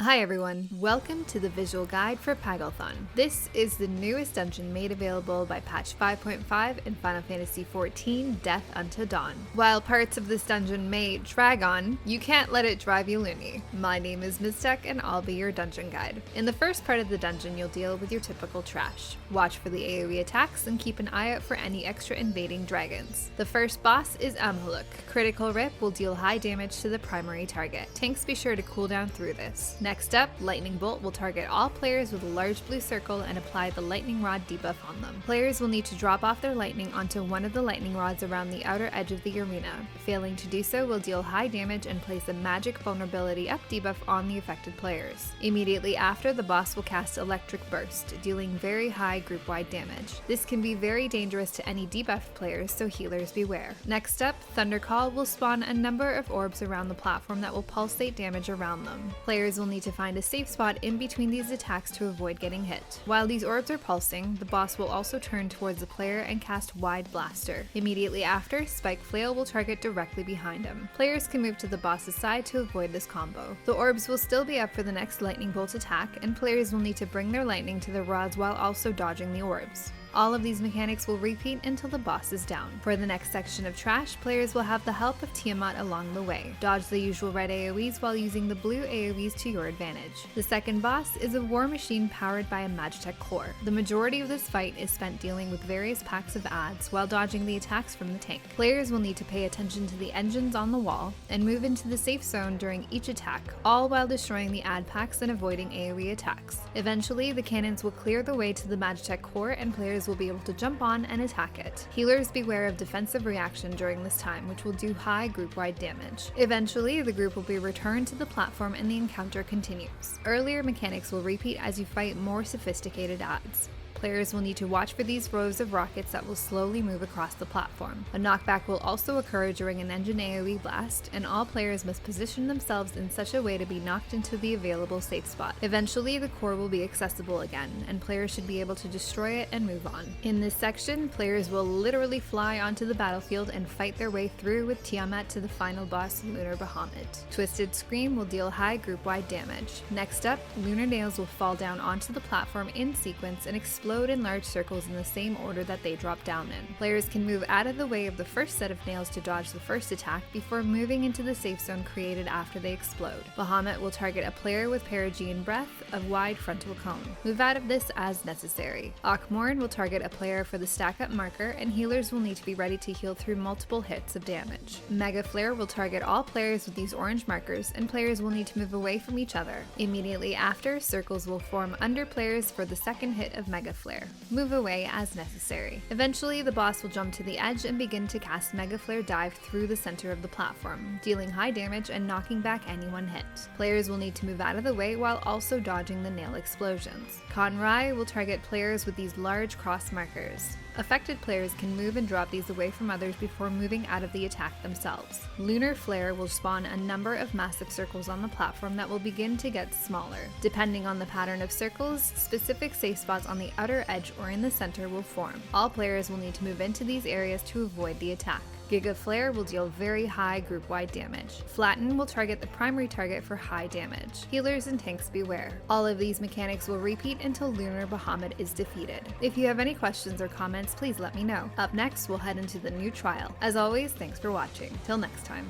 Hi everyone, welcome to the visual guide for Paglth'an. This is the newest dungeon made available by patch 5.5 in Final Fantasy XIV Death Unto Dawn. While parts of this dungeon may drag on, you can't let it drive you loony. My name is Miztech and I'll be your dungeon guide. In the first part of the dungeon you'll deal with your typical trash. Watch for the AoE attacks and keep an eye out for any extra invading dragons. The first boss is Amhaluk. Critical Rip will deal high damage to the primary target. Tanks be sure to cool down through this. Next up, Lightning Bolt will target all players with a large blue circle and apply the Lightning Rod debuff on them. Players will need to drop off their lightning onto one of the lightning rods around the outer edge of the arena. Failing to do so will deal high damage and place a magic vulnerability up debuff on the affected players. Immediately after, the boss will cast Electric Burst, dealing very high group-wide damage. This can be very dangerous to any debuffed players, so healers beware. Next up, Thunder Call will spawn a number of orbs around the platform that will pulsate damage around them. Players will need to find a safe spot in between these attacks to avoid getting hit. While these orbs are pulsing, the boss will also turn towards the player and cast Wide Blaster. Immediately after, Spike Flail will target directly behind him. Players can move to the boss's side to avoid this combo. The orbs will still be up for the next Lightning Bolt attack, and players will need to bring their lightning to the rods while also dodging the orbs. All of these mechanics will repeat until the boss is down. For the next section of trash, players will have the help of Tiamat along the way. Dodge the usual red AoEs while using the blue AoEs to your advantage. The second boss is a war machine powered by a Magitech core. The majority of this fight is spent dealing with various packs of adds while dodging the attacks from the tank. Players will need to pay attention to the engines on the wall and move into the safe zone during each attack, all while destroying the add packs and avoiding AoE attacks. Eventually, the cannons will clear the way to the Magitech core and players will be able to jump on and attack it. Healers beware of defensive reaction during this time, which will do high group-wide damage. Eventually, the group will be returned to the platform and the encounter continues. Earlier mechanics will repeat as you fight more sophisticated adds. Players will need to watch for these rows of rockets that will slowly move across the platform. A knockback will also occur during an engine AoE blast, and all players must position themselves in such a way to be knocked into the available safe spot. Eventually, the core will be accessible again, and players should be able to destroy it and move on. In this section, players will literally fly onto the battlefield and fight their way through with Tiamat to the final boss, Lunar Muhammad. Twisted Scream will deal high group-wide damage. Next up, Lunar Nails will fall down onto the platform in sequence and explode in large circles in the same order that they drop down in. Players can move out of the way of the first set of nails to dodge the first attack before moving into the safe zone created after they explode. Bahamut will target a player with Perigean Breath, a wide frontal cone. Move out of this as necessary. Akmorn will target a player for the stack up marker, and healers will need to be ready to heal through multiple hits of damage. Mega Flare will target all players with these orange markers, and players will need to move away from each other. Immediately after, circles will form under players for the second hit of Mega Flare. Move away as necessary. Eventually, the boss will jump to the edge and begin to cast Mega Flare Dive through the center of the platform, dealing high damage and knocking back anyone hit. Players will need to move out of the way while also dodging the nail explosions. Conrai will target players with these large cross markers. Affected players can move and drop these away from others before moving out of the attack themselves. Lunar Flare will spawn a number of massive circles on the platform that will begin to get smaller. Depending on the pattern of circles, specific safe spots on the outer edge or in the center will form. All players will need to move into these areas to avoid the attack. Giga Flare will deal very high group-wide damage. Flatten will target the primary target for high damage. Healers and tanks beware. All of these mechanics will repeat until Lunar Muhammad is defeated. If you have any questions or comments, please let me know. Up next, we'll head into the new trial. As always, thanks for watching. Till next time.